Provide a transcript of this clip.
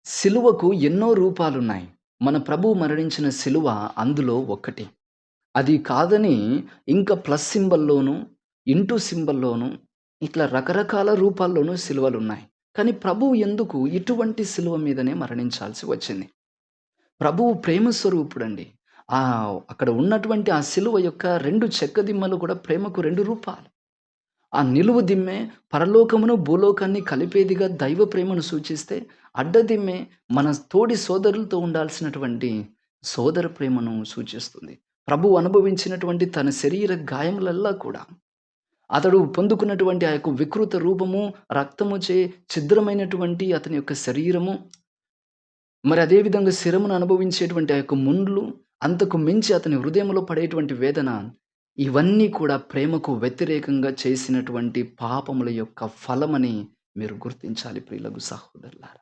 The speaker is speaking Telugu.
సిలువకు ఎన్నో రూపాలున్నాయి. మన ప్రభువు మరణించిన సిలువ అందులో ఒక్కటి. అది కాదని ఇంకా ప్లస్ సింబల్‌లోను, ఇంటూ సింబల్‌లోను ఇట్లా రకరకాల రూపాల్లోనూ సిలువలున్నాయి. కానీ ప్రభువు ఎందుకు ఇటువంటి సిలువ మీదనే మరణించాల్సి వచ్చింది? ప్రభువు ప్రేమ స్వరూపుడండి. అక్కడ ఉన్నటువంటి ఆ సిలువ యొక్క 2 చెక్కదిమ్మలు కూడా ప్రేమకు 2 రూపాలు. ఆ నిలువు దిమ్మె పరలోకమును, భూలోకాన్ని కలిపేదిగా దైవ ప్రేమను సూచిస్తే, అడ్డదిమ్మె మన తోడి సోదరులతో ఉండాల్సినటువంటి సోదర ప్రేమను సూచిస్తుంది. ప్రభువు అనుభవించినటువంటి తన శరీర గాయములల్లా కూడా, అతడు పొందుకున్నటువంటి ఆ యొక్క వికృత రూపము, రక్తముచే ఛిద్రమైనటువంటి అతని యొక్క శరీరము, మరి అదే విధంగా శిరమును అనుభవించేటువంటి ఆ యొక్క ముండ్లు, అంతకు మించి అతని హృదయంలో పడేటువంటి వేదన, ఇవన్నీ కూడా ప్రేమకు వ్యతిరేకంగా చేసినటువంటి పాపముల యొక్క ఫలమని మీరు గుర్తించాలి ప్రియులకు సహోదరులారా.